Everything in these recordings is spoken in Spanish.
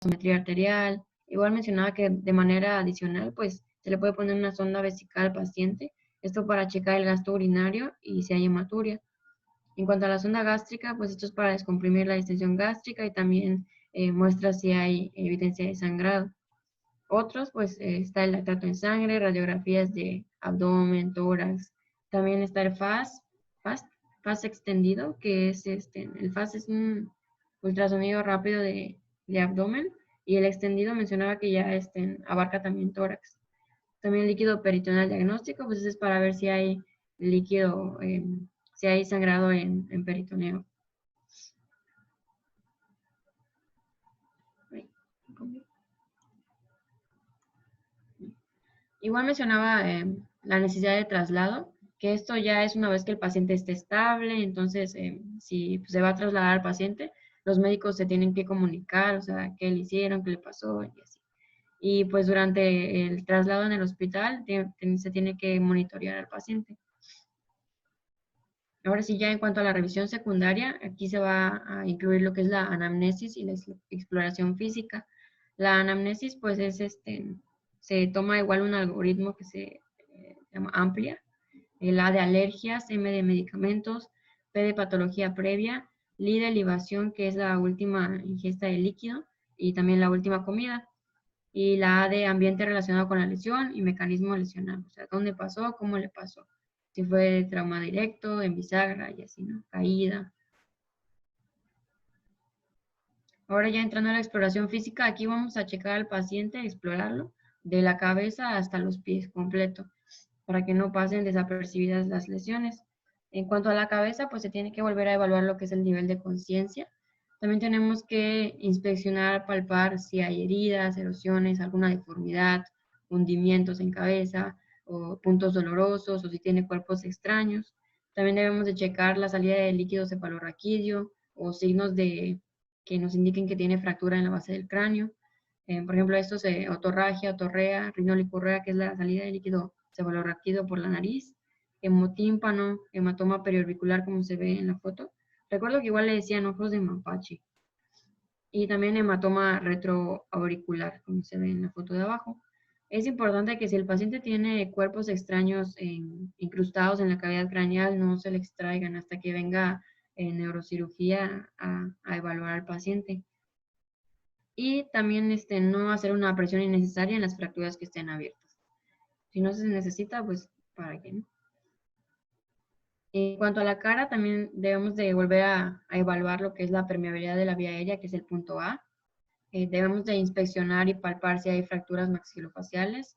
gasometría arterial. Igual mencionaba que de manera adicional, pues se le puede poner una sonda vesical al paciente, esto para checar el gasto urinario y si hay hematuria. En cuanto a la sonda gástrica, pues esto es para descomprimir la distensión gástrica y también muestra si hay evidencia de sangrado. Otros, pues está el lactato en sangre, radiografías de abdomen, tórax. También está el FAST extendido, que es el FAST es un ultrasonido rápido de abdomen y el extendido mencionaba que ya abarca también tórax. También el líquido peritoneal diagnóstico, pues ese es para ver si hay líquido, si hay sangrado en peritoneo. Igual mencionaba la necesidad de traslado, que esto ya es una vez que el paciente esté estable, entonces si pues, se va a trasladar al paciente, los médicos se tienen que comunicar, o sea, qué le hicieron, qué le pasó y así. Y pues durante el traslado en el hospital se tiene que monitorear al paciente. Ahora sí, ya en cuanto a la revisión secundaria, aquí se va a incluir lo que es la anamnesis y la exploración física. La anamnesis, pues se toma igual un algoritmo que se llama amplia, el A de alergias, M de medicamentos, P de patología previa, L de libación, que es la última ingesta de líquido, y también la última comida, y la A de ambiente relacionado con la lesión y mecanismo lesional, o sea, dónde pasó, cómo le pasó, si fue trauma directo, en bisagra y así, ¿no? Caída. Ahora ya entrando a la exploración física, aquí vamos a checar al paciente, explorarlo de la cabeza hasta los pies completo, para que no pasen desapercibidas las lesiones. En cuanto a la cabeza, pues se tiene que volver a evaluar lo que es el nivel de conciencia. También tenemos que inspeccionar, palpar si hay heridas, erosiones, alguna deformidad, hundimientos en cabeza o puntos dolorosos o si tiene cuerpos extraños. También debemos de checar la salida de líquido cefalorraquídeo o signos que nos indiquen que tiene fractura en la base del cráneo. Por ejemplo, estos otorragia, otorrea, rinolicorrea, que es la salida de líquido cefalorraquídeo por la nariz, hemotímpano, hematoma periorbicular, como se ve en la foto. Recuerdo que igual le decían ojos de mapache. Y también hematoma retroauricular, como se ve en la foto de abajo. Es importante que si el paciente tiene cuerpos extraños incrustados en la cavidad craneal, no se le extraigan hasta que venga en neurocirugía a evaluar al paciente. Y también no hacer una presión innecesaria en las fracturas que estén abiertas. Si no se necesita, pues, ¿para qué no? En cuanto a la cara, también debemos de volver a evaluar lo que es la permeabilidad de la vía aérea, que es el punto A. Debemos de inspeccionar y palpar si hay fracturas maxilofaciales.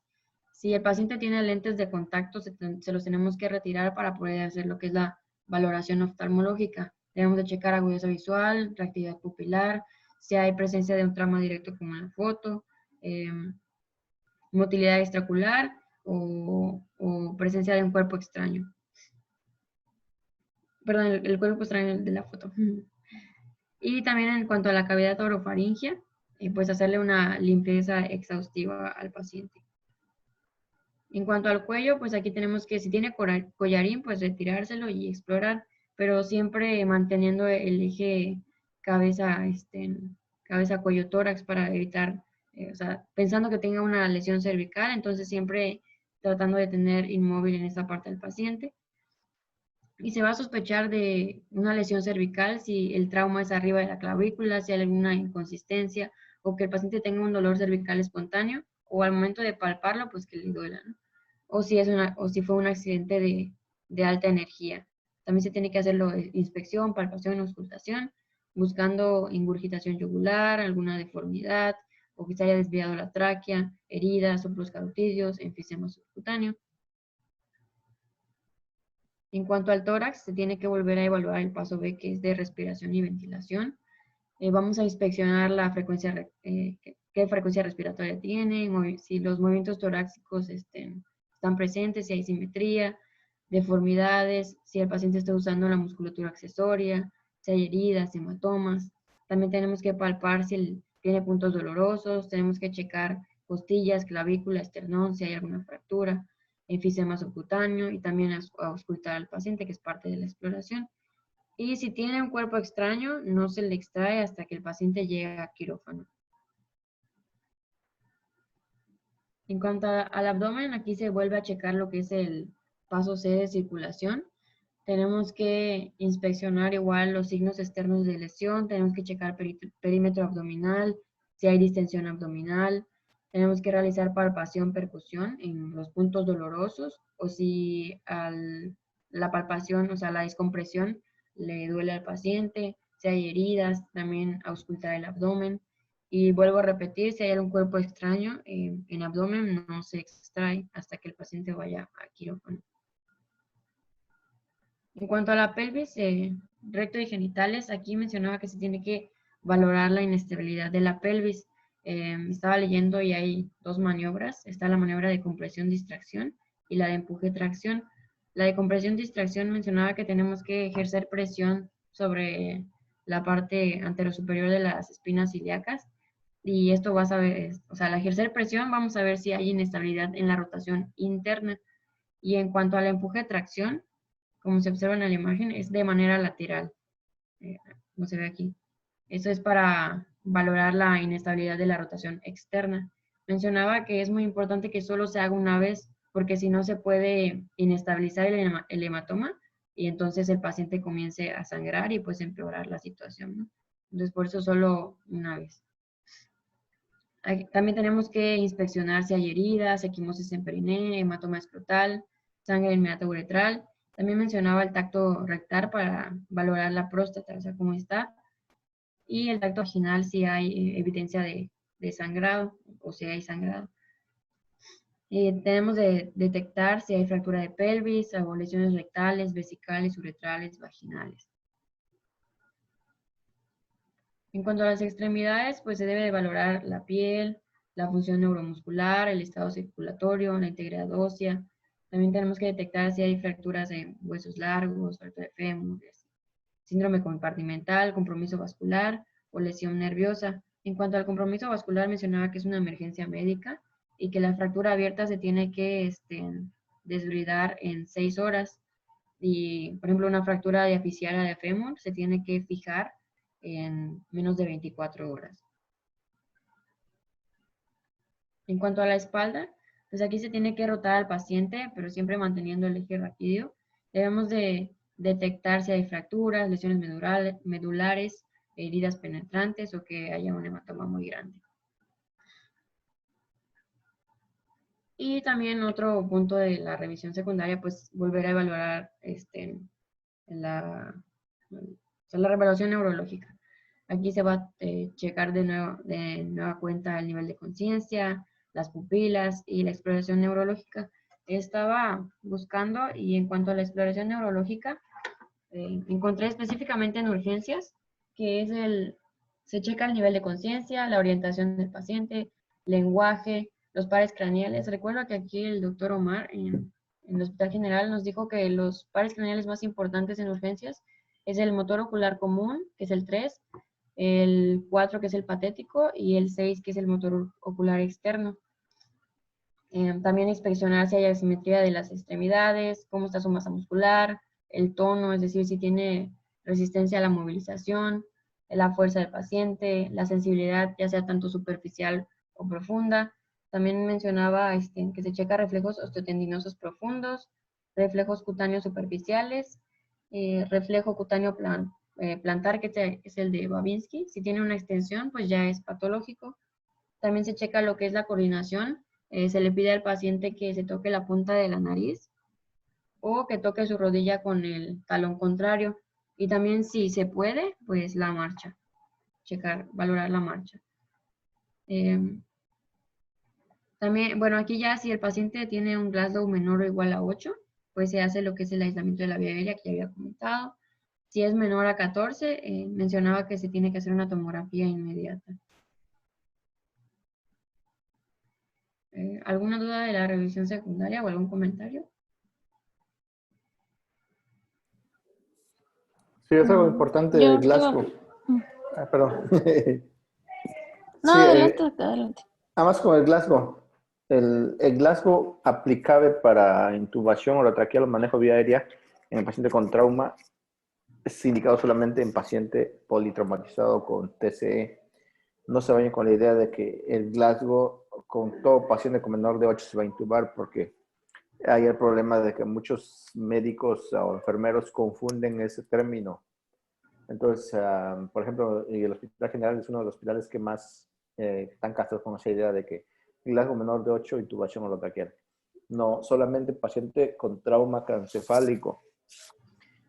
Si el paciente tiene lentes de contacto, se los tenemos que retirar para poder hacer lo que es la valoración oftalmológica. Debemos de checar agudeza visual, reactividad pupilar, si hay presencia de un trauma directo como en la foto, motilidad extraocular o presencia de un cuerpo extraño. Perdón, el cuerpo extraño de la foto. Y también en cuanto a la cavidad orofaringia, pues hacerle una limpieza exhaustiva al paciente. En cuanto al cuello, pues aquí tenemos que si tiene collarín, pues retirárselo y explorar, pero siempre manteniendo el eje cabeza, cabeza, cuello, tórax para evitar, o sea, pensando que tenga una lesión cervical, entonces siempre tratando de tener inmóvil en esa parte del paciente. Y se va a sospechar de una lesión cervical si el trauma es arriba de la clavícula, si hay alguna inconsistencia o que el paciente tenga un dolor cervical espontáneo o al momento de palparlo, pues que le duela, ¿no? O si fue un accidente de alta energía. También se tiene que hacerlo de inspección, palpación, auscultación, buscando ingurgitación yugular, alguna deformidad o que se haya desviado la tráquea, heridas, soplos carotidios, enfisema subcutáneo. En cuanto al tórax, se tiene que volver a evaluar el paso B, que es de respiración y ventilación. Vamos a inspeccionar la frecuencia, qué frecuencia respiratoria tiene, si los movimientos torácicos están presentes, si hay simetría, deformidades, si el paciente está usando la musculatura accesoria, si hay heridas, hematomas. También tenemos que palpar si tiene puntos dolorosos, tenemos que checar costillas, clavícula, esternón, si hay alguna fractura, enfisema subcutáneo y también auscultar al paciente, que es parte de la exploración. Y si tiene un cuerpo extraño, no se le extrae hasta que el paciente llegue a quirófano. En cuanto al abdomen, aquí se vuelve a checar lo que es el paso C de circulación. Tenemos que inspeccionar igual los signos externos de lesión, tenemos que checar perímetro abdominal, si hay distensión abdominal, tenemos que realizar palpación, percusión en los puntos dolorosos o si la palpación, o sea, la descompresión le duele al paciente, si hay heridas, también auscultar el abdomen. Y vuelvo a repetir, si hay algún cuerpo extraño en abdomen, no se extrae hasta que el paciente vaya a quirófano. En cuanto a la pelvis, recto y genitales, aquí mencionaba que se tiene que valorar la inestabilidad de la pelvis. Estaba leyendo y hay dos maniobras. Está la maniobra de compresión-distracción y la de empuje-tracción. La de compresión-distracción mencionaba que tenemos que ejercer presión sobre la parte anterosuperior de las espinas ilíacas y esto vas a ver, o sea, al ejercer presión vamos a ver si hay inestabilidad en la rotación interna. Y en cuanto al empuje-tracción, como se observa en la imagen, es de manera lateral, como se ve aquí. Eso es para valorar la inestabilidad de la rotación externa. Mencionaba que es muy importante que solo se haga una vez, porque si no se puede inestabilizar el hematoma y entonces el paciente comience a sangrar y pues empeorar la situación, ¿no? Entonces por eso solo una vez. También tenemos que inspeccionar si hay heridas, equimosis en periné, hematoma escrotal, sangre inmediata uretral. También mencionaba el tacto rectal para valorar la próstata, o sea, cómo está. Y el tacto vaginal si hay evidencia de sangrado o si hay sangrado. Tenemos de detectar si hay fractura de pelvis o lesiones rectales, vesicales, uretrales, vaginales. En cuanto a las extremidades, pues se debe de valorar la piel, la función neuromuscular, el estado circulatorio, la integridad ósea. También tenemos que detectar si hay fracturas en huesos largos, fractura de fémures, síndrome compartimental, compromiso vascular o lesión nerviosa. En cuanto al compromiso vascular, mencionaba que es una emergencia médica y que la fractura abierta se tiene que desbridar en 6 horas. Y, por ejemplo, una fractura diaficiaria de fémur se tiene que fijar en menos de 24 horas. En cuanto a la espalda, pues aquí se tiene que rotar al paciente, pero siempre manteniendo el eje raquídeo. Debemos de detectar si hay fracturas, lesiones medulares, heridas penetrantes o que haya un hematoma muy grande. Y también otro punto de la revisión secundaria, pues volver a evaluar la evaluación neurológica. Aquí se va a checar de nueva cuenta el nivel de conciencia, las pupilas y la exploración neurológica. Estaba buscando y en cuanto a la exploración neurológica, encontré específicamente en urgencias, que es se checa el nivel de conciencia, la orientación del paciente, lenguaje, los pares craneales. Recuerdo que aquí el doctor Omar en el Hospital General nos dijo que los pares craneales más importantes en urgencias es el motor ocular común, que es el 3, el 4, que es el patético, y el 6, que es el motor ocular externo. También inspeccionar si hay asimetría de las extremidades, cómo está su masa muscular, el tono, es decir, si tiene resistencia a la movilización, la fuerza del paciente, la sensibilidad, ya sea tanto superficial o profunda. También mencionaba que se checa reflejos osteotendinosos profundos, reflejos cutáneos superficiales, reflejo cutáneo plantar, que es el de Babinski. Si tiene una extensión, pues ya es patológico. También se checa lo que es la coordinación. Se le pide al paciente que se toque la punta de la nariz o que toque su rodilla con el talón contrario. Y también si se puede, pues la marcha. Checar, valorar la marcha. También, bueno, aquí ya si el paciente tiene un Glasgow menor o igual a 8, pues se hace lo que es el aislamiento de la vía aérea que ya había comentado. Si es menor a 14, mencionaba que se tiene que hacer una tomografía inmediata. ¿Alguna duda de la revisión secundaria o algún comentario? Sí, es algo importante el Glasgow. Perdón. No, Sí, adelante, adelante. además con el Glasgow. El Glasgow aplicable para intubación orotraqueal o manejo vía aérea en el paciente con trauma es indicado solamente en paciente politraumatizado con TCE. No se vayan con la idea de que el Glasgow con todo paciente con menor de 8 se va a intubar porque hay el problema de que muchos médicos o enfermeros confunden ese término. Entonces, por ejemplo, el Hospital General es uno de los hospitales que más están casados con esa idea de que glásgow menor de 8, intubación orotraqueal. No, solamente paciente con trauma craneoencefálico,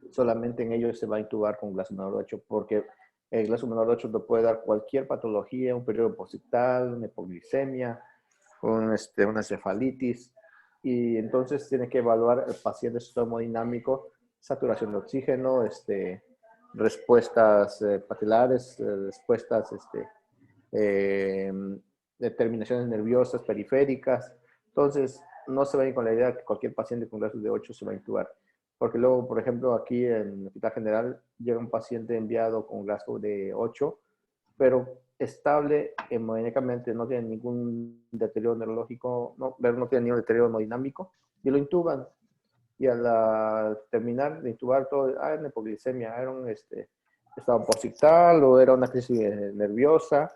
solamente en ellos se va a intubar con glásgow menor de 8, porque el glásgow menor de 8 te puede dar cualquier patología, un periodo posictal, una hipoglicemia, una cefalitis, y entonces tiene que evaluar el paciente su termodinámico, saturación de oxígeno, respuestas papilares, respuestas, eh, determinaciones nerviosas periféricas. Entonces, no se vayan con la idea que cualquier paciente con glásgow de 8 se va a intubar. Porque luego, por ejemplo, aquí en el Hospital General llega un paciente enviado con glásgow de 8, pero estable hemodinámicamente, no tiene ningún deterioro neurológico, no tiene ningún deterioro hemodinámico, y lo intuban. Y al terminar de intubar todo, era una hipoglicemia, era un estado posictal o era una crisis nerviosa,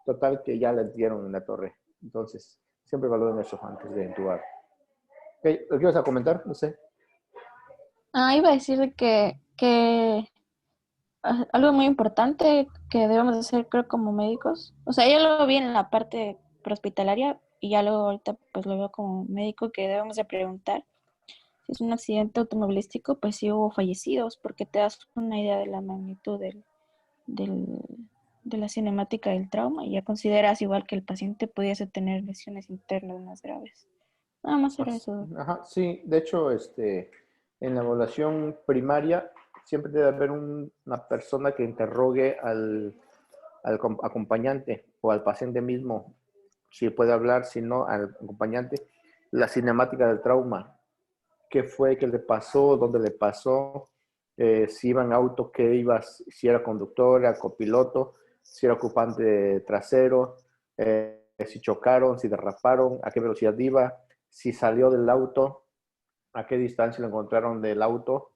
total que ya le dieron en la torre. Entonces, siempre valoren eso antes de intubar. Okay, ¿lo quieres a comentar? No sé. Iba a decir que algo muy importante que debemos hacer, creo, como médicos. O sea, yo lo vi en la parte prehospitalaria y ya luego ahorita pues lo veo como médico que debemos de preguntar. Si es un accidente automovilístico, pues si hubo fallecidos, porque te das una idea de la magnitud del, de la cinemática del trauma y ya consideras igual que el paciente pudiese tener lesiones internas más graves. Nada más era eso. Ajá, sí, de hecho, en la evaluación primaria siempre debe haber una persona que interrogue al acompañante o al paciente mismo, si puede hablar, si no, al acompañante, la cinemática del trauma, qué fue, qué le pasó, dónde le pasó, si iba en auto, qué iba, si era conductor, era copiloto, si era ocupante trasero, si chocaron, si derraparon, a qué velocidad iba, si salió del auto, a qué distancia lo encontraron del auto,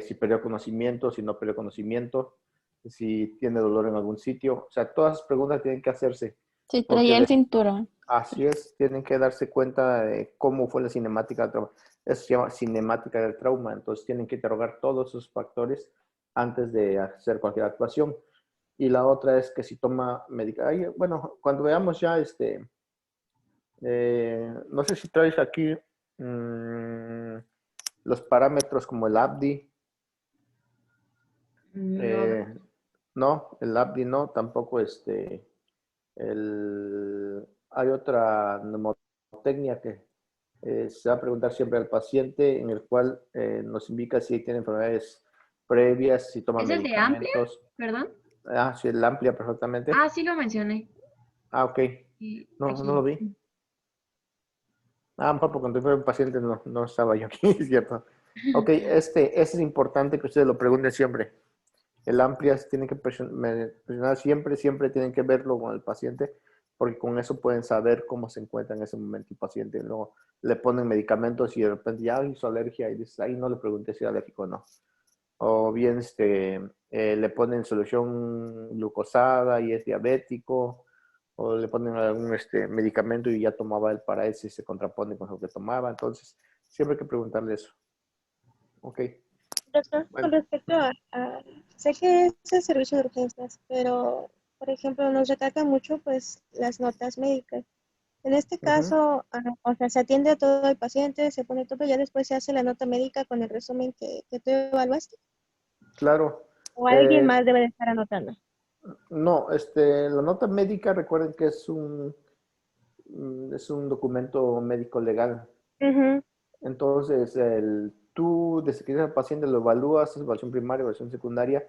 si perdió conocimiento, si no perdió conocimiento, si tiene dolor en algún sitio. O sea, todas esas preguntas tienen que hacerse. Si Porque traía el cinturón. así es, tienen que darse cuenta de cómo fue la cinemática del trauma. Eso se llama cinemática del trauma. Entonces tienen que interrogar todos esos factores antes de hacer cualquier actuación. Y la otra es que si toma medicación. Bueno, cuando veamos ya no sé si traes aquí los parámetros como el ABDI. No, a ver. No, el ABDI no, tampoco hay otra mnemotecnia que se va a preguntar siempre al paciente, en el cual nos indica si tiene enfermedades previas, si toma ¿Es el de amplia? medicamentos. Perdón. Ah, sí, la amplia perfectamente. Ah, sí lo mencioné. Ah, ok. Y No, no lo aquí. vi. Ah, mejor porque cuando fue un paciente no estaba yo aquí, es cierto. Ok, es importante que ustedes lo pregunten siempre. El amplias tienen que presionar siempre, siempre tienen que verlo con el paciente, porque con eso pueden saber cómo se encuentra en ese momento el paciente. Luego le ponen medicamentos y de repente ya hizo alergia y dices, ahí no le pregunté si era alérgico o no. O bien le ponen solución glucosada y es diabético, o le ponen algún medicamento y ya tomaba el para ese y se contrapone con lo que tomaba. Entonces, siempre hay que preguntarle eso. Ok, Doctor, con bueno. respecto sé que es el servicio de urgencias, pero, por ejemplo, nos recalca mucho, pues, las notas médicas. En este Ujú. caso, o sea, se atiende a todo el paciente, se pone todo, y ya después se hace la nota médica con el resumen que tú evaluaste, Claro. o alguien Eh, más debe de estar anotando. No, la nota médica, recuerden que es un documento médico legal. Ujú. Entonces, tú, desde que eres el paciente, lo evalúas, evaluación primaria, evaluación secundaria,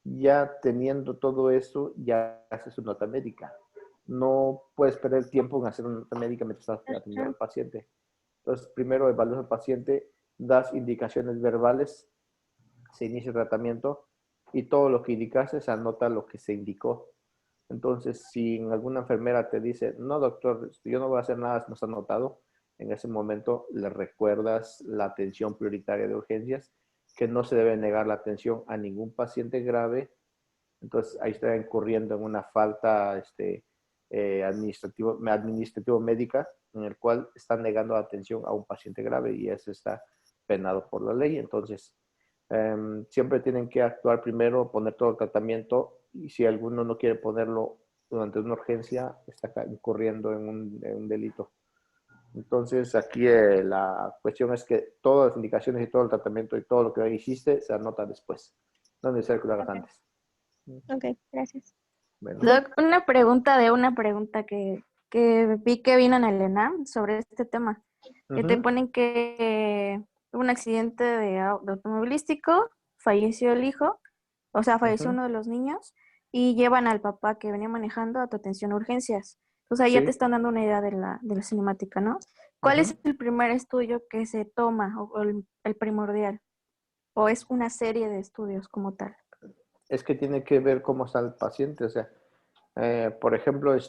ya teniendo todo eso, ya haces tu nota médica. No puedes perder tiempo en hacer una nota médica mientras estás atendiendo Ajá. al paciente. Entonces, primero evalúas al paciente, das indicaciones verbales, se inicia el tratamiento y todo lo que indicaste se anota lo que se indicó. Entonces, si alguna enfermera te dice, no, doctor, yo no voy a hacer nada, no está anotado, en ese momento le recuerdas la atención prioritaria de urgencias, que no se debe negar la atención a ningún paciente grave. Entonces, ahí está incurriendo en una falta administrativo médica, en el cual están negando atención a un paciente grave y eso está penado por la ley. Entonces, siempre tienen que actuar primero, poner todo el tratamiento y si alguno no quiere ponerlo durante una urgencia, está incurriendo en un delito. Entonces, aquí la cuestión es que todas las indicaciones y todo el tratamiento y todo lo que hiciste se anota después. No es necesario que lo hagas Ok, antes. ok, gracias. Bueno. Doc, una pregunta de una pregunta que vi que vino en el ENAM sobre este tema. Que te Ujú. ponen que hubo un accidente de automovilístico, falleció el hijo, o sea, falleció Ujú. uno de los niños, y llevan al papá que venía manejando a tu atención a urgencias. O sea, ya te Sí. están dando una idea de la cinemática, ¿no? ¿Cuál Ujú. es el primer estudio que se toma, o el primordial? ¿O es una serie de estudios como tal? Es que tiene que ver cómo está el paciente. O sea, por ejemplo, no le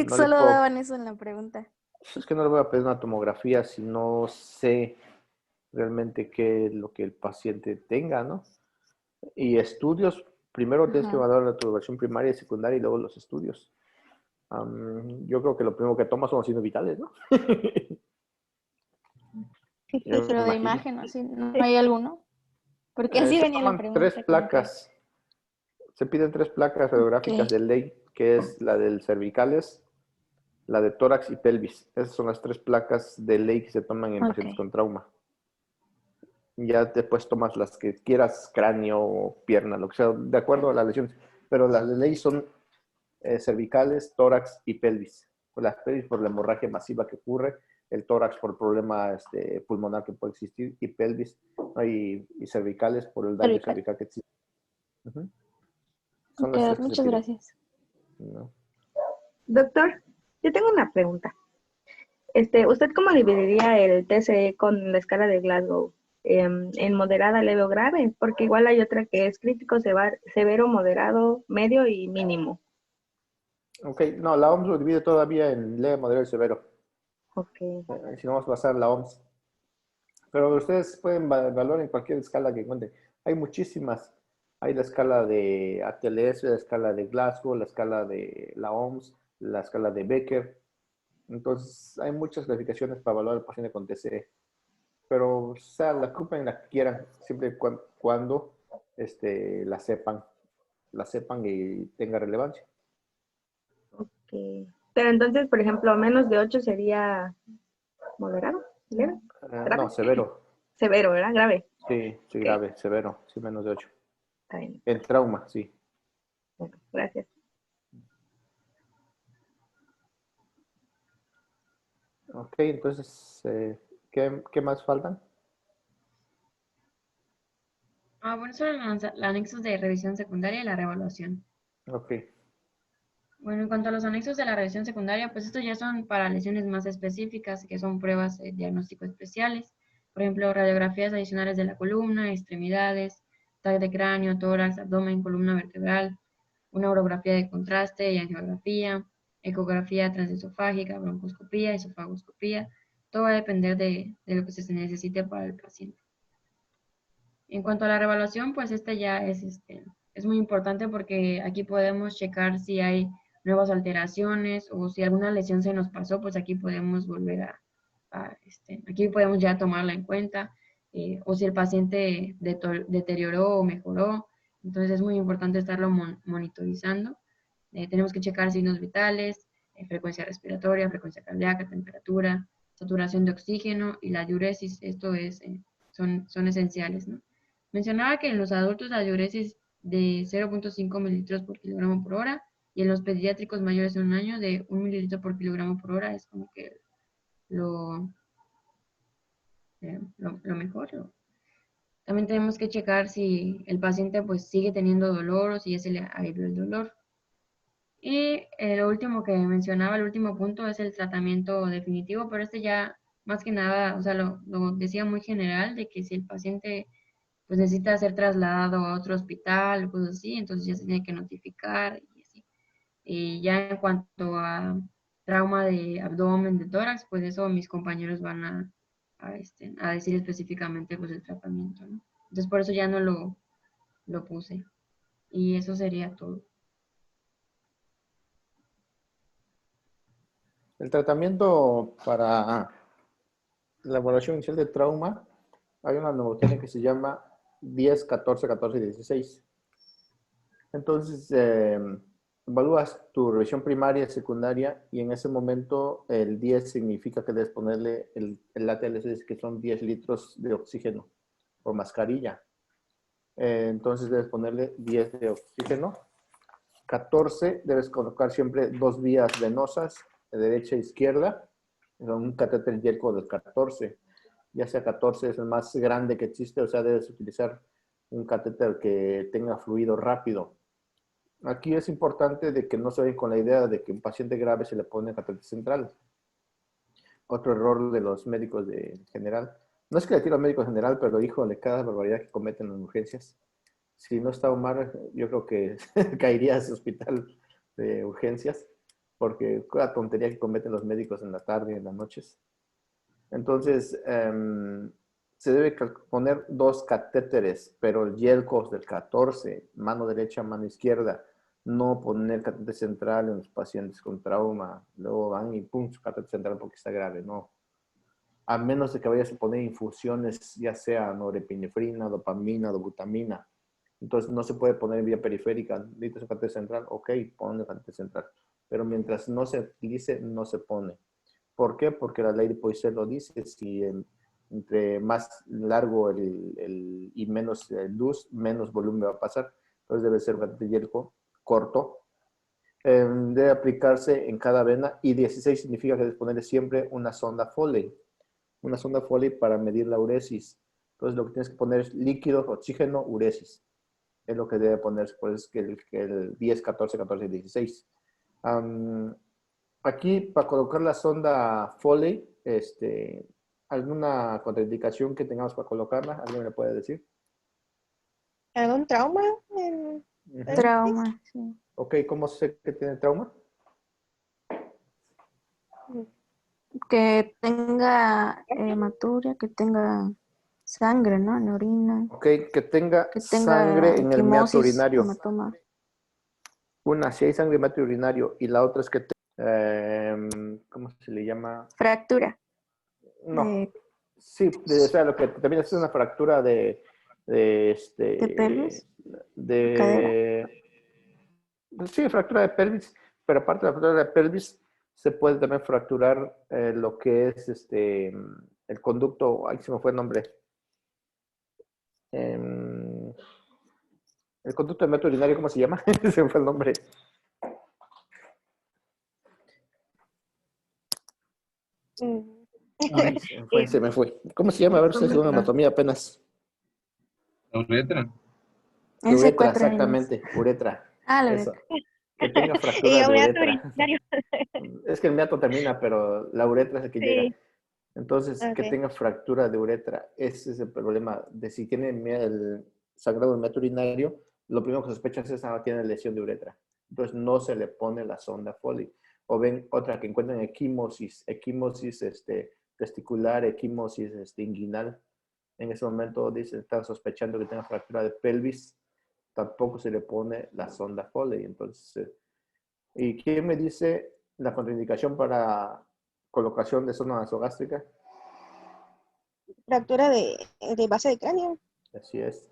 Solo puedo, daban eso en la pregunta. es que no le voy a pedir una tomografía si no sé realmente qué es lo que el paciente tenga, ¿no? Y estudios, primero tienes que Ajá. evaluar tu evaluación primaria y secundaria y luego los estudios. Yo creo que lo primero que tomas son los signos vitales, ¿no? Yo me Pero de imagino. imagen, así, ¿no hay alguno? Porque así Se venía la toman tres pregunta, como que, placas, se piden tres placas ok, radiográficas de ley, que es la del cervicales, la de tórax y pelvis. Esas son las tres placas de ley que se toman en ok. pacientes con trauma. Ya después tomas las que quieras, cráneo o pierna, lo que sea, de acuerdo a las lesiones. Pero las de ley son cervicales, tórax y pelvis. Pues las pelvis por la hemorragia masiva que ocurre, el tórax por el problema pulmonar que puede existir y pelvis, ¿no? Y cervicales por el daño Cervical. cervical que existe. Ujú. Son Ok, las tres que se muchas piden, gracias. ¿no? Doctor, yo tengo una pregunta. ¿Usted cómo dividiría el TCE con la escala de Glasgow? En moderada, leve o grave, porque igual hay otra que es crítico, severo, moderado, medio y mínimo. Ok, no, la OMS lo divide todavía en leve, moderado y severo. Ok, Si no vamos a basar en la OMS. Pero ustedes pueden evaluar en cualquier escala que encuentren. Hay muchísimas. Hay la escala de ATLS, la escala de Glasgow, la escala de la OMS, la escala de Becker. Entonces, hay muchas clasificaciones para evaluar al paciente con TCE. Pero, o sea, la ocupen la que quieran, siempre y cuando la sepan y tenga relevancia. ok. Pero entonces, por ejemplo, menos de 8 sería moderado, leve, No, grave, severo. severo, ¿verdad? Grave. Sí, sí, Ok, grave, severo, sí, menos de 8. está bien. En trauma, sí. Bueno, gracias. Ok, entonces, ¿qué más faltan? Bueno, son los anexos de revisión secundaria y la reevaluación. Ok. Bueno, en cuanto a los anexos de la revisión secundaria, pues estos ya son para lesiones más específicas, que son pruebas de diagnóstico especiales. Por ejemplo, radiografías adicionales de la columna, extremidades, TAC de cráneo, tórax, abdomen, columna vertebral, una urografía de contraste y angiografía, ecografía transesofágica, broncoscopía, esofagoscopía. Todo va a depender de lo que se necesite para el paciente. En cuanto a la revaluación, pues este ya es muy importante porque aquí podemos checar si hay nuevas alteraciones o si alguna lesión se nos pasó, pues aquí podemos volver aquí podemos ya tomarla en cuenta, o si el paciente deterioró o mejoró. Entonces es muy importante estarlo monitorizando. Tenemos que checar signos vitales, frecuencia respiratoria, frecuencia cardíaca, temperatura, saturación de oxígeno y la diuresis. Son esenciales, ¿no? Mencionaba que en los adultos la diuresis de 0.5 mililitros por kilogramo por hora y en los pediátricos mayores de un año de 1 mililitro por kilogramo por hora es como que lo, lo mejor. También tenemos que checar si el paciente pues sigue teniendo dolor o si ya se le alivió el dolor. Y lo último que mencionaba, el último punto es el tratamiento definitivo, pero este ya más que nada, o sea, lo decía muy general, de que si el paciente pues necesita ser trasladado a otro hospital o cosas así, entonces ya se tiene que notificar y así. Y ya en cuanto a trauma de abdomen, de tórax, pues eso mis compañeros van a decir específicamente pues el tratamiento, ¿no? Entonces por eso ya no lo puse. Y eso sería todo. El tratamiento para la evaluación inicial de trauma, hay una neumotecnia que se llama 10, 14, 14 y 16. Entonces, evalúas tu revisión primaria, secundaria, y en ese momento el 10 significa que debes ponerle el ATLC, que son 10 litros de oxígeno por mascarilla. Entonces debes ponerle 10 de oxígeno. 14, debes colocar siempre 2 vías venosas, de derecha e izquierda, un catéter Yelko del 14. Ya sea 14 es el más grande que existe, o sea, debes utilizar un catéter que tenga fluido rápido. Aquí es importante de que no se vayan con la idea de que un paciente grave se le pone catéter central. Otro error de los médicos de general. No es que le tiro al médico general, pero híjole, cada barbaridad que cometen en urgencias. Si no está Omar, yo creo que caería a ese hospital de urgencias, porque cada tontería que cometen los médicos en la tarde y en las noches. Entonces, se debe poner 2 catéteres, pero el Yelcos del 14, mano derecha, mano izquierda. No poner catéter central en los pacientes con trauma. Luego van y pum, su catéter central porque está grave. No. A menos de que vayas a poner infusiones, ya sea norepinefrina, dopamina, dobutamina. Entonces no se puede poner en vía periférica. ¿Necesitas un catéter central? Ok, pon el catéter central. Pero mientras no se utilice, no se pone. ¿Por qué? Porque la ley de Poiseuille lo dice. Si entre más largo y menos luz, menos volumen va a pasar. Entonces debe ser un catéter Yelko corto. Debe aplicarse en cada vena. Y 16 significa que debes ponerle siempre una sonda Foley. Una sonda Foley para medir la uresis. Entonces lo que tienes que poner es líquido, oxígeno, uresis. Es lo que debe ponerse, por eso es que el 10, 14, 14 y 16. Aquí, para colocar la sonda Foley, ¿alguna contraindicación que tengamos para colocarla? ¿Alguien me la puede decir? ¿Algún trauma en pelvis? Trauma, sí. Ok, ¿cómo sé que tiene trauma? Que tenga hematuria, que tenga sangre, ¿no? En la orina, Ok, que tenga que sangre tenga en el meato equimosis, urinario. hematoma. Una, si hay sangre en el meato urinario, y la otra es que ¿cómo se le llama? Fractura. No. Sí, o sea, lo que también es una fractura ¿De pelvis? ¿Cadera? Sí, fractura de pelvis, pero aparte de la fractura de pelvis, se puede también fracturar lo que es el conducto, ahí se me fue el nombre. El conducto de método urinario, ¿cómo se llama? Se me fue el nombre. Ay, se me fue. ¿Cómo se llama? A ver, ustedes son anatomía apenas. La uretra. Uretra, S4N. exactamente, uretra. Ah, la Eso. uretra. Que tenga Y fractura yo de me uretra. urinario. Es que el meato termina, pero la uretra es el que llega. Sí, Entonces, que ok. tenga fractura de uretra, ese es el problema. De si tiene el sangrado del meato urinario, lo primero que sospechas es que tiene lesión de uretra. Entonces, no se le pone la sonda Foley. O ven otra que encuentran equimosis testicular, equimosis inguinal. En ese momento dicen, están sospechando que tenga fractura de pelvis, tampoco se le pone la sonda Foley. Entonces, ¿y quién me dice la contraindicación para colocación de sonda nasogástrica? Fractura de base de cráneo. Así es.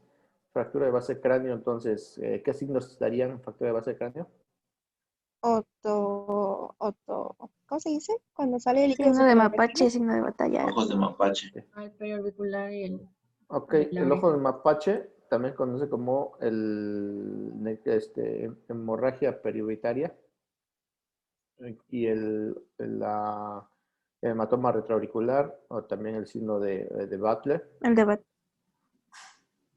Fractura de base de cráneo, entonces, ¿qué signos darían fractura de base de cráneo? ¿Cómo se dice? Cuando sale el líquido Signo de cefalorraquídeo. mapache, signo de batalla. Ojos de mapache. Al periorbicular y el Ok, de la el ojo del oreja. mapache también se conoce como hemorragia periorbitaria y el hematoma retroauricular o también el signo de Butler. El debate.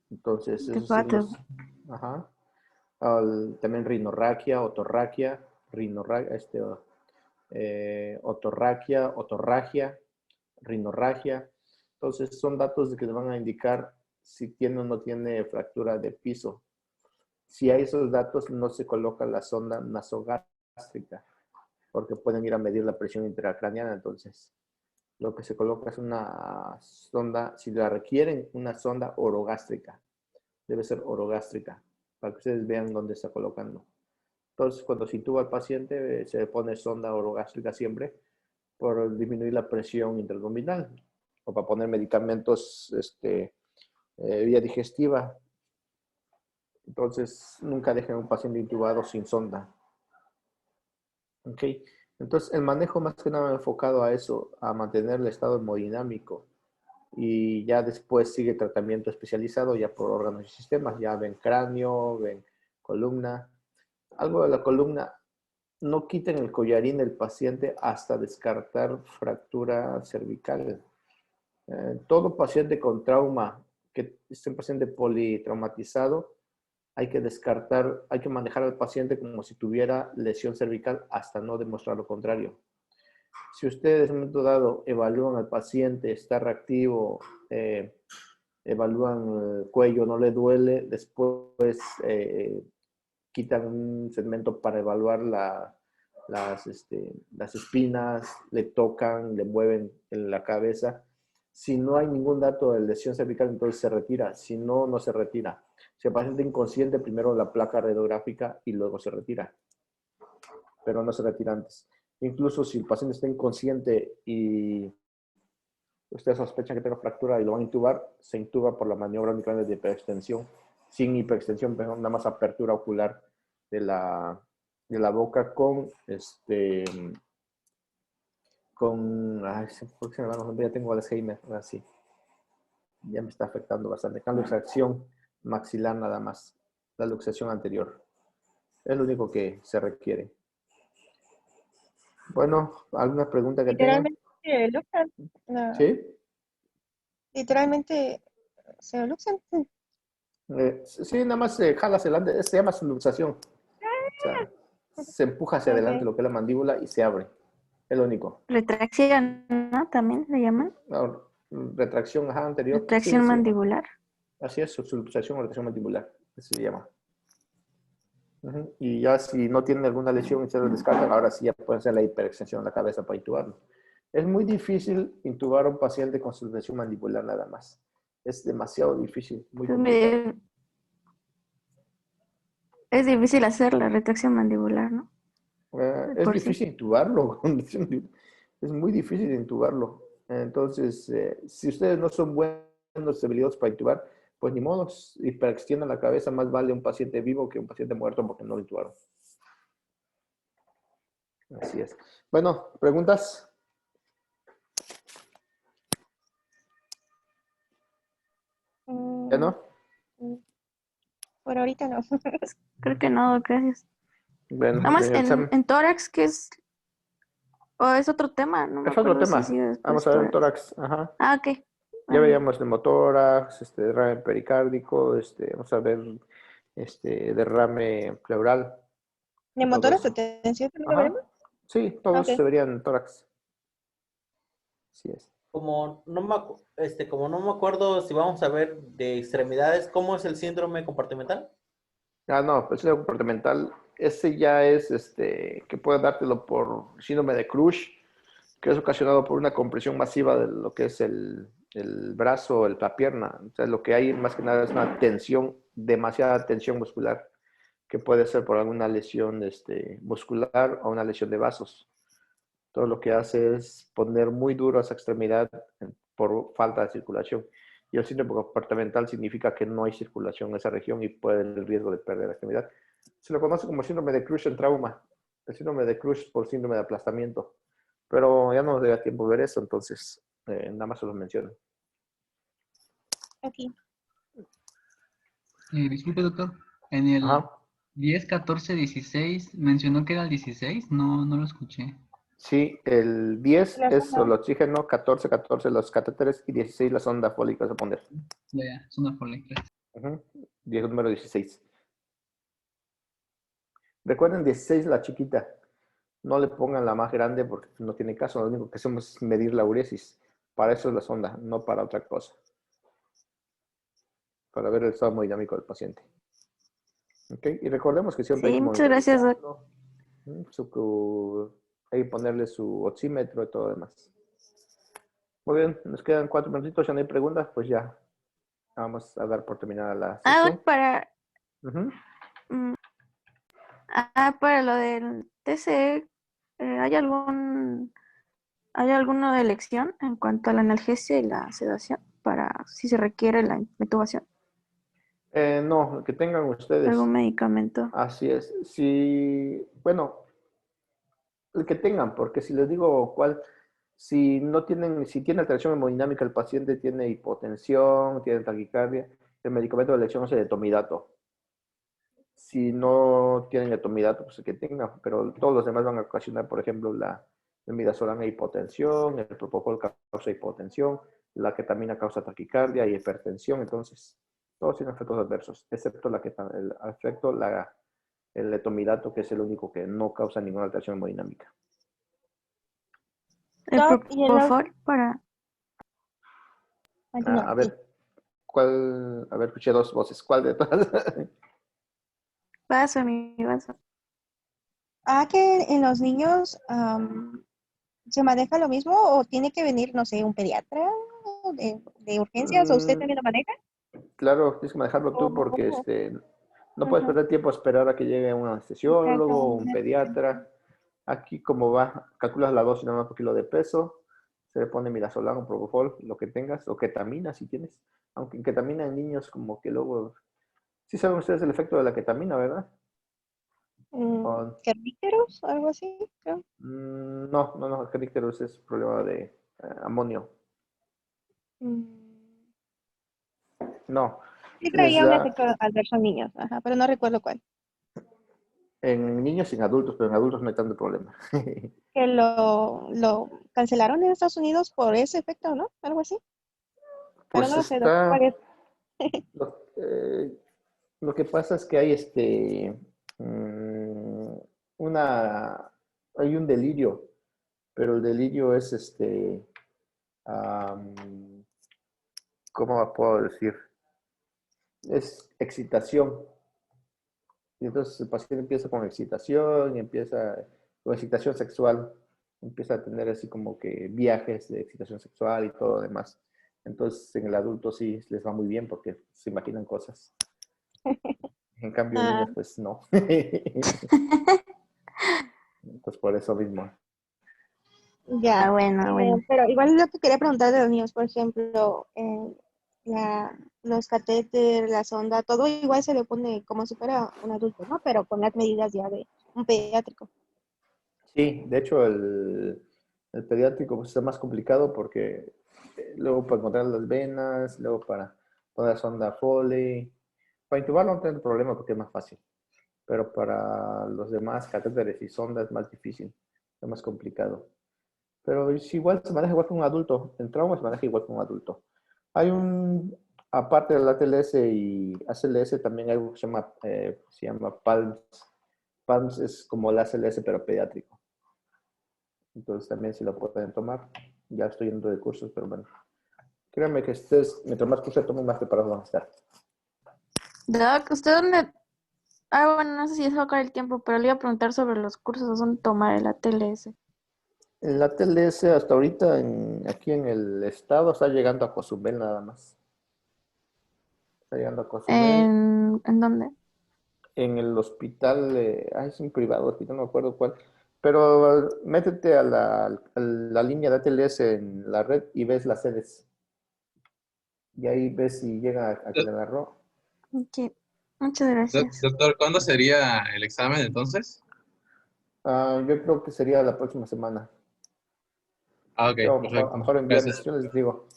Entonces, esos Debate. signos, ajá. También rinorraquia, otorraquia, otorragia, rinorragia. Entonces, son datos que le van a indicar si tiene o no tiene fractura de piso. Si hay esos datos, no se coloca la sonda nasogástrica, porque pueden ir a medir la presión intracraneana. Entonces, lo que se coloca es una sonda, si la requieren, una sonda orogástrica. Debe ser orogástrica, para que ustedes vean dónde está colocando. Entonces, cuando se intuba al paciente, se le pone sonda orogástrica siempre, por disminuir la presión intraabdominal o para poner medicamentos vía digestiva. Entonces, nunca dejen a un paciente intubado sin sonda. ¿Ok? Entonces, el manejo más que nada enfocado a eso, a mantener el estado hemodinámico. Y ya después sigue tratamiento especializado ya por órganos y sistemas. Ya ven cráneo, ven columna. Algo de la columna, no quiten el collarín del paciente hasta descartar fractura cervical. Todo paciente con trauma, que es un paciente politraumatizado, hay que descartar, hay que manejar al paciente como si tuviera lesión cervical hasta no demostrar lo contrario. Si ustedes en un momento dado evalúan al paciente, está reactivo, evalúan el cuello, no le duele, después quitan un segmento para evaluar las espinas, le tocan, le mueven en la cabeza. Si no hay ningún dato de lesión cervical, entonces se retira. Si no, no se retira. Si el paciente es inconsciente, primero la placa radiográfica y luego se retira. Pero no se retira antes. Incluso si el paciente está inconsciente y ustedes sospechan que tiene fractura y lo van a intubar, se intuba por la maniobra únicamente de hiperextensión. Sin hiperextensión, pero nada más apertura ocular de la boca con ay, ¿por qué se me va? Ya tengo Alzheimer, así. Ya me está afectando bastante. Con luxación maxilar nada más. La luxación anterior. Es lo único que se requiere. Bueno, ¿alguna pregunta que tengan? Literalmente luxan. No, ¿Sí? literalmente se luxan. Sí, nada más jalas adelante. Se llama subluxación. O sea, se empuja hacia adelante Ok. lo que es la mandíbula y se abre. Es lo único. Retracción, ¿no? También le llaman. Ahora, retracción anterior. Sí, Retracción sí. mandibular. Así es, subluxación o retracción mandibular. Así se llama. Y ya si no tienen alguna lesión y se lo descartan, ahora sí ya pueden hacer la hiperextensión de la cabeza para intubarlo. Es muy difícil intubar a un paciente con subluxación mandibular nada más. Es demasiado difícil, muy complicado. Es difícil hacer la retracción mandibular, ¿no? Es Por sí. difícil intubarlo. Es muy difícil intubarlo. Entonces, si ustedes no son buenos habilidosos para intubar, pues ni modo, hiperextiendan la cabeza. Más vale un paciente vivo que un paciente muerto porque no lo intubaron. Así es. Bueno, ¿preguntas? ¿Ya no? Por ahorita no. Creo que no, gracias. Bueno, Nada más el examen. en tórax, que es... O es otro tema, no me Es otro acuerdo si tema. sigue Vamos después a ver el tórax. tórax. Ajá. Ah, ok. Ya Vale. veíamos neumotórax, derrame pericárdico, vamos a ver derrame pleural. Todo ¿Neumotórax eso. potencial también lo veremos? Ajá. Sí, todos Ok. se verían en tórax. Así es. Como no me acuerdo si vamos a ver de extremidades, ¿cómo es el síndrome compartimental? Ah, no, pues el comportamental, ese ya es que puede dártelo por síndrome de Crush, que es ocasionado por una compresión masiva de lo que es el brazo, la pierna. O sea, lo que hay más que nada es una tensión, demasiada tensión muscular, que puede ser por alguna lesión muscular o una lesión de vasos. Todo lo que hace es poner muy duro esa extremidad por falta de circulación. Y el síndrome comportamental significa que no hay circulación en esa región y puede haber el riesgo de perder la extremidad. Se lo conoce como síndrome de Crush en trauma. El síndrome de Crush por síndrome de aplastamiento. Pero ya no nos da tiempo ver eso, entonces nada más se lo menciono. Aquí. Disculpe, doctor. En el Ajá. 10, 14, 16, mencionó que era el 16. No, no lo escuché. Sí, el 10 La es el sonda. oxígeno, 14 los catéteres y 16 la sonda fólica a poner. Ya, ya, es una por la clase. 10, número 16. Recuerden 16 la chiquita. No le pongan la más grande porque no tiene caso. Lo único que hacemos es medir la uresis. Para eso es la sonda, no para otra cosa. Para ver el estado hemodinámico del paciente. ¿Okay? Y recordemos que siempre hay Sí, que muchas gracias, doc. monitorizarlo. Hay que ponerle su oxímetro y todo lo demás. Muy bien, nos quedan 4 minutitos, ya no hay preguntas, pues ya vamos a dar por terminada la Ah, sesión. doc, para Ujú. para lo del TCE, ¿hay ¿Hay alguna elección en cuanto a la analgesia y la sedación para si se requiere la intubación? No, que tengan ustedes. ¿Algún medicamento? Así es. Si, bueno, el que tengan, porque si les digo cuál, si no tienen, si tiene alteración hemodinámica, el paciente tiene hipotensión, tiene taquicardia, el medicamento de elección es el etomidato. Si no tienen etomidato, pues el que tengan, pero todos los demás van a ocasionar, por ejemplo, el midazolam hipotensión, el propofol causa hipotensión, la ketamina causa taquicardia y hipertensión, entonces todos tienen efectos adversos, excepto el etomidato, que es el único que no causa ninguna alteración hemodinámica. El Doc, y el propofol para... A ver, ¿cuál? A ver, escuché dos voces. ¿Cuál de todas? Vaso, mi vaso. que en los niños se maneja lo mismo o tiene que venir, no sé, un pediatra de urgencias o usted también lo maneja. Claro, tienes que manejarlo tú porque no puedes Ajá. perder tiempo a esperar a que llegue un anestesiólogo o un Exacto. pediatra. Aquí, como va, calculas la dosis nada más por kilo de peso, se le pone midazolam o propofol, lo que tengas, o ketamina si tienes. Aunque en ketamina en niños como que luego... Sí saben ustedes el efecto de la ketamina, ¿verdad? ¿Carníceros? Algo así, creo. No, el Carnicterus es problema de amonio. No, Sí les traía un da efecto adverso en niños, ajá, pero no recuerdo cuál. en niños y en adultos, pero en adultos no hay tanto problema. Que lo cancelaron en Estados Unidos por ese efecto, ¿no? Algo así. Pero Pues no lo sé, ¿cuál es? lo, lo que pasa es que hay hay un delirio, pero el delirio es ¿cómo puedo decir? Es excitación. Y entonces el paciente empieza con excitación y empieza con excitación sexual, empieza a tener así como que viajes de excitación sexual y todo lo demás. Entonces en el adulto sí les va muy bien porque se imaginan cosas. En cambio en niños pues no. Pues por eso mismo. Ya, Bueno. pero igual lo que quería preguntar de los niños, por ejemplo, los catéteres, la sonda, todo igual se le pone como si fuera un adulto, ¿no? Pero con las medidas ya de un pediátrico. Sí, de hecho el pediátrico pues, está más complicado porque luego para encontrar las venas, luego para poner sonda Foley. Para intubar no tengo problema porque es más fácil, pero para los demás catéteres y sondas es más difícil, es más complicado. Pero es igual, se maneja igual que un adulto, el trauma se maneja igual que un adulto. Hay aparte del ATLS y ACLS, también hay algo que se llama PALMS. PALMS es como el ACLS pero pediátrico. Entonces también si lo pueden tomar. Ya estoy yendo de cursos, pero bueno. Créanme que mientras más cursos tomen, más preparados van a estar. Doc, ¿usted dónde? Bueno, no sé si ya se va a acabar el tiempo, pero le iba a preguntar sobre los cursos donde tomar el ATLS. El ATLS hasta ahorita aquí en el estado está llegando a Cozumel nada más. Está llegando a Cozumel. ¿En dónde? En el hospital, es un privado hospital, no me acuerdo cuál. Pero métete a la línea de ATLS en la red y ves las sedes. Y ahí ves si llega a quien agarró. Ok, muchas gracias. Doctor, ¿cuándo sería el examen entonces? Yo creo que sería la próxima semana. Ah, ok, Yo, a lo perfecto. mejor en viernes, Gracias. yo les digo.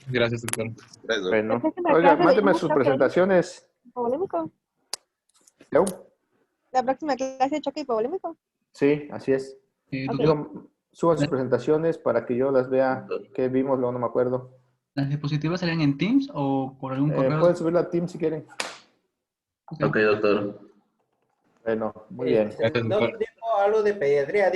Gracias, doctor. Gracias, doctor. Bueno, La próxima oiga, clase mándeme veíamos sus choque presentaciones. hipovolémico. ¿Yo? La próxima clase de choque hipovolémico. Sí, así es. Ok. Doctor, Digo, suban sus presentaciones para que yo las vea. ¿Qué vimos? Luego no me acuerdo. ¿las diapositivas serían en Teams o por algún correo? Pueden subirla a Team si quieren. Ok. Ok, doctor. Bueno, muy bien. Gracias, No doctor. dijo algo de pediatría,